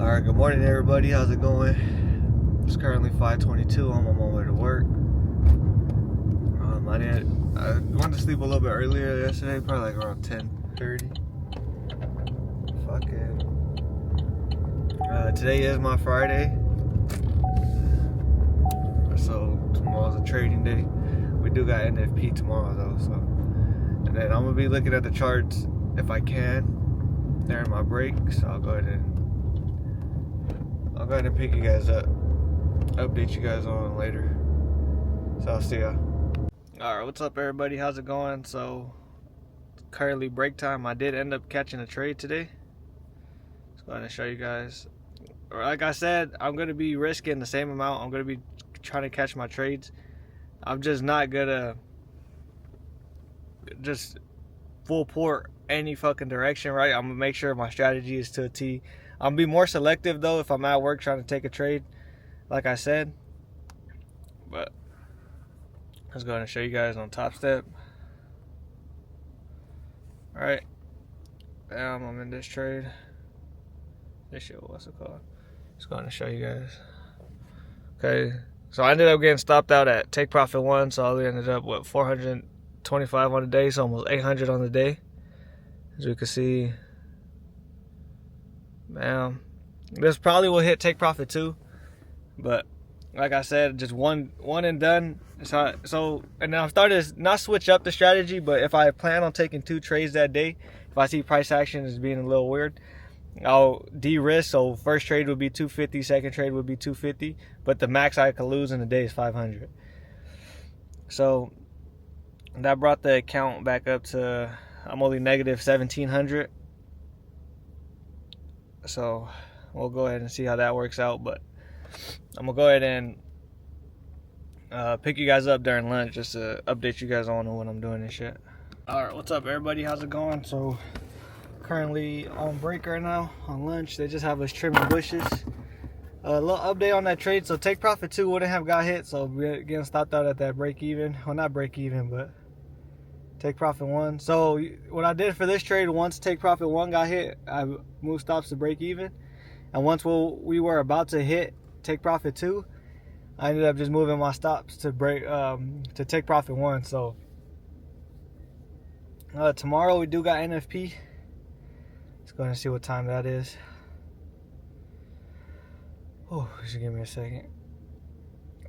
Alright, good morning everybody. How's it going? It's currently 5:22. I'm on my way to work. I wanted to sleep a little bit earlier yesterday, probably like around 10:30. Today is my Friday. So tomorrow's a trading day. We do got NFP tomorrow though, so and then I'm gonna be looking at the charts if I can during my break. So I'll go ahead and pick you guys up. Update you guys on later. So I'll see ya. Alright, what's up everybody? How's it going? So currently break time. I did end up catching a trade today. Just going to show you guys. Like I said, I'm gonna be risking the same amount. I'm gonna be trying to catch my trades. I'm just not gonna just full port any fucking direction, right? I'm gonna make sure my strategy is to a T. I'm gonna be more selective though if I'm at work trying to take a trade, like I said. But I was going to show you guys on Top Step. Alright. Bam, I'm in this trade. This shit, what's it called? Just going to show you guys. Okay. So I ended up getting stopped out at take profit 1. So I ended up with 425 on the day. So almost 800 on the day. As you can see. Bam. This probably will hit take profit 2. But like I said, just one and done. So and I'm starting to not switch up the strategy, but if I plan on taking 2 trades that day, if I see price action is being a little weird, I'll de-risk. So first trade would be 250, second trade would be 250, but the max I could lose in a day is 500. So that brought the account back up to I'm only negative 1700. So we'll go ahead and see how that works out, but I'm gonna go ahead and pick you guys up during lunch just to update you guys on when I'm doing this shit. Alright, what's up everybody? How's it going? So currently on break right now, on lunch. They just have us trimming bushes. A little update on that trade. So take profit 2 wouldn't have got hit, so we're getting stopped out at that break even. Well, not break even, but take profit 1. So what I did for this trade, once take profit 1 got hit, I moved stops to break even. And once we were about to hit take profit 2, I ended up just moving my stops to break to take profit 1. So tomorrow we do got NFP. Let's go ahead and see what time that is. Oh, just give me a second.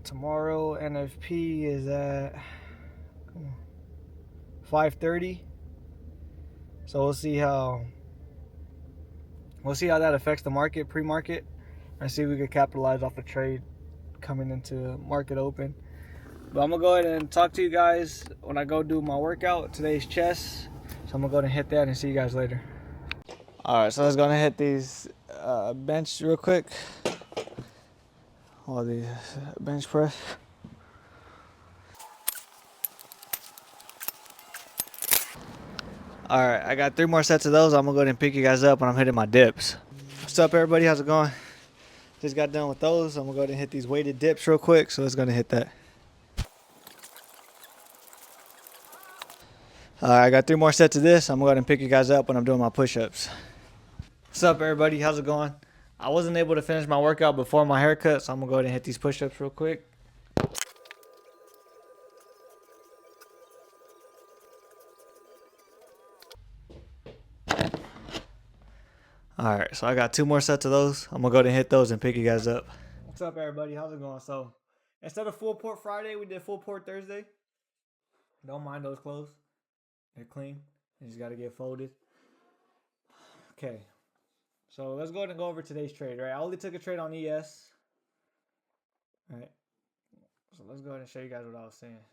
Tomorrow NFP is at 5:30. So we'll see how that affects the market, pre-market, and see if we can capitalize off a trade coming into market open. But I'm gonna go ahead and talk to you guys when I go do my workout. Today's chest, so I'm gonna go ahead and hit that and see you guys later. Alright, so I was gonna hit these bench real quick. All these bench press. Alright, I got 3 more sets of those. I'm gonna go ahead and pick you guys up when I'm hitting my dips. What's up everybody? How's it going? Just got done with those. I'm gonna go ahead and hit these weighted dips real quick. So let's go ahead and hit that. I got 3 more sets of this. I'm gonna go ahead and pick you guys up when I'm doing my push-ups. What's up everybody? How's it going? I wasn't able to finish my workout before my haircut, so I'm gonna go ahead and hit these push-ups real quick. Alright, so I got 2 more sets of those. I'm gonna go ahead and hit those and pick you guys up. What's up everybody? How's it going? So instead of full port Friday, we did full port Thursday. Don't mind those clothes. They're clean. They just gotta get folded. Okay. So let's go ahead and go over today's trade, right? I only took a trade on ES. Alright. So let's go ahead and show you guys what I was saying.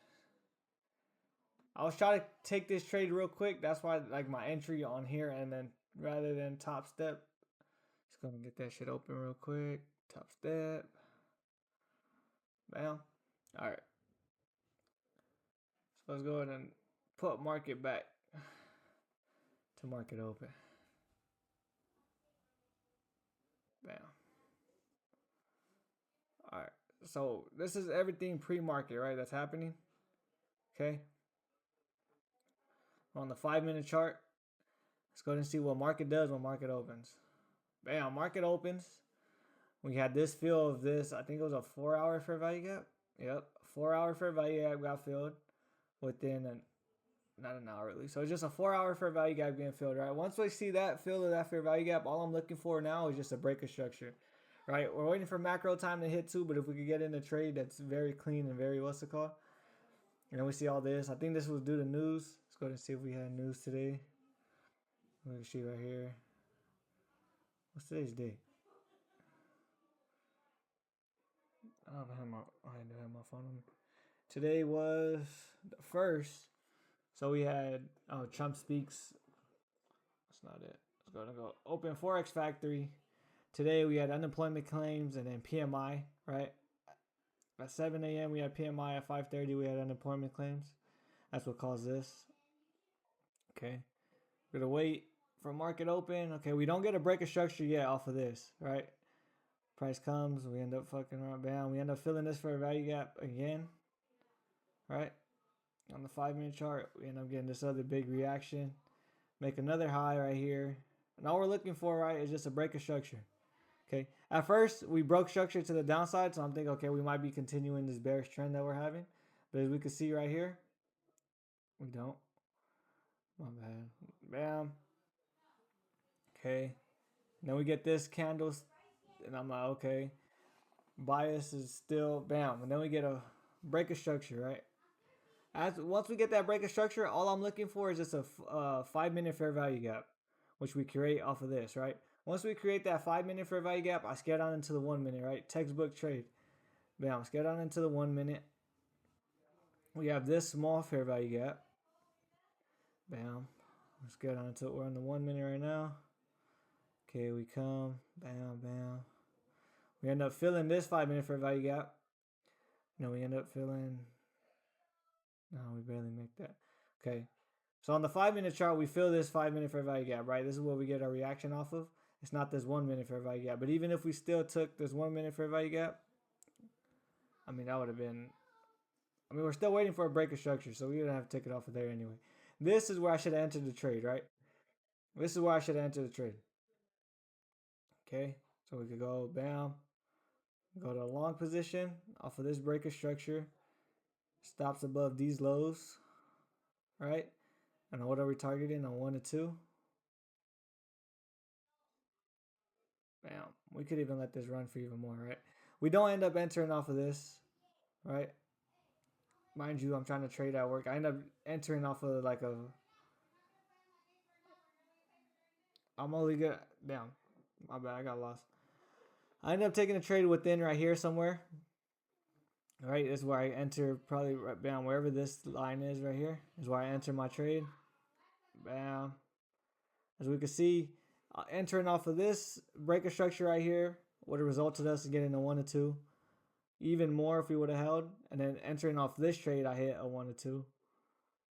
I was trying to take this trade real quick. That's why like my entry on here, and then rather than Top Step, just gonna get that shit open real quick. Top Step. Bam. Alright. So let's go ahead and put market back to market open. Bam. Alright. So this is everything pre-market, right? That's happening. Okay. On the 5-minute chart, let's go ahead and see what market does when market opens. Bam, market opens. We had this fill of this. I think it was a 4-hour fair value gap. Yep, 4-hour fair value gap got filled within not an hour at least. So it's just a 4-hour fair value gap getting filled, right? Once we see that fill of that fair value gap, all I'm looking for now is just a break of structure, right? We're waiting for macro time to hit too, but if we could get in a trade that's very clean and very what's it called, and then we see all this. I think this was due to news. Let's go ahead and see if we had news today. Let me see right here. What's today's date? I don't have my phone on me. Today was the first. So we had Trump speaks. That's not it. Let's go to go open Forex Factory. Today we had unemployment claims and then PMI, right? At 7 a.m. we had PMI. At 5:30 we had unemployment claims. That's what caused this. Okay. We're gonna wait for market open. Okay, we don't get a break of structure yet off of this, right? Price comes, we end up fucking around, bam. We end up filling this for a value gap again, right? On the 5-minute chart, we end up getting this other big reaction. Make another high right here. And all we're looking for, right, is just a break of structure. Okay. At first, we broke structure to the downside, so I'm thinking, okay, we might be continuing this bearish trend that we're having. But as we can see right here, we don't. My bad. Bam. Okay. Then we get this candles, and I'm like, okay. Bias is still, bam. And then we get a break of structure, right? Once we get that break of structure, all I'm looking for is just a 5-minute fair value gap, which we create off of this, right? Once we create that 5-minute fair value gap, I scale down into the 1 minute, right? Textbook trade. Bam, scale down into the 1 minute. We have this small fair value gap. Bam. Let's get on to it. We're on the 1 minute right now. Okay, we come. Bam, bam. We end up filling this 5-minute fair value gap. No, we end up filling. No, we barely make that. Okay. So on the 5-minute chart, we fill this 5-minute fair value gap, right? This is what we get our reaction off of. It's not this 1 minute fair value gap. But even if we still took this 1 minute fair value gap, I mean, that would have been. I mean, we're still waiting for a break of structure, so we would have to take it off of there anyway. This is where I should have entered the trade, right? This is where I should have entered the trade. Okay. So we could go, bam, go to a long position off of this break of structure. Stops above these lows, right? And what are we targeting on 1 to 2? Bam. We could even let this run for even more, right? We don't end up entering off of this, right? Mind you, I'm trying to trade at work. I end up entering off of like a. I'm only good. Damn. My bad. I got lost. I end up taking a trade within right here somewhere. All right, this is where I enter probably right down wherever this line is right here is where I enter my trade. Bam. As we can see, entering off of this break of structure right here would have resulted us in getting a 1 to 2. Even more if we would have held. And then entering off this trade, I hit a 1 to 2.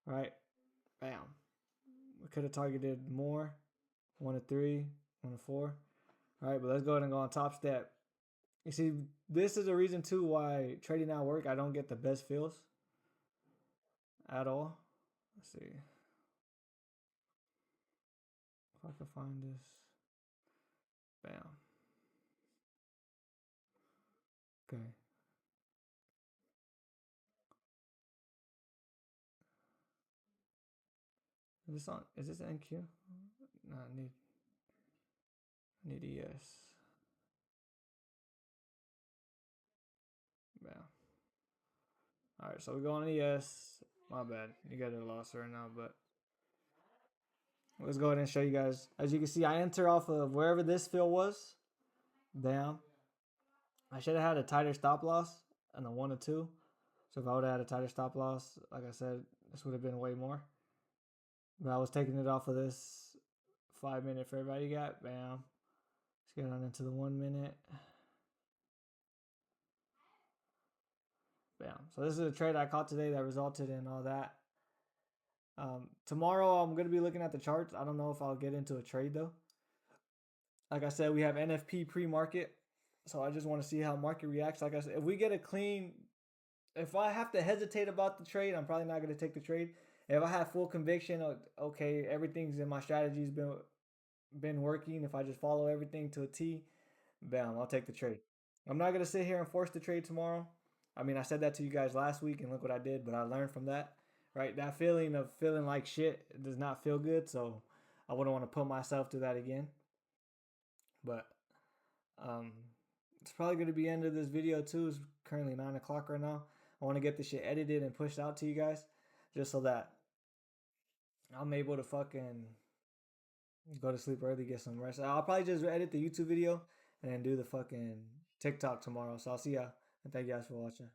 Right? Bam. We could have targeted more. 1 to 3, 1 to 4. All right, but let's go ahead and go on top step. You see, this is a reason too why trading at work, I don't get the best feels at all. Let's see if I can find this. Bam. Okay. Is this NQ? No, I need ES. Bam. Alright, so we go on ES. My bad. You got a loss right now, but let's go ahead and show you guys. As you can see, I enter off of wherever this fill was. Bam. I should have had a tighter stop loss and a 1 to 2. So if I would have had a tighter stop loss, like I said, this would have been way more. But I was taking it off of this 5-minute fair value gap. Bam. Let's get on into the 1 minute. Bam. So this is a trade I caught today that resulted in all that. Tomorrow I'm going to be looking at the charts. I don't know if I'll get into a trade though. Like I said, we have NFP pre-market. So I just want to see how market reacts. Like I said, if we get a clean, if I have to hesitate about the trade, I'm probably not going to take the trade. If I have full conviction, okay, everything's in my strategy's been working. If I just follow everything to a T, Bam, I'll take the trade. I'm not gonna sit here and force the trade tomorrow. I mean, I said that to you guys last week, and look what I did. But I learned from that, right? That feeling of feeling like shit does not feel good. So I wouldn't want to put myself through that again. But it's probably gonna be the end of this video too. It's currently 9 o'clock right now. I want to get this shit edited and pushed out to you guys, just so that I'm able to fucking go to sleep early, get some rest. I'll probably just edit the YouTube video and then do the fucking TikTok tomorrow. So I'll see ya, and thank you guys for watching.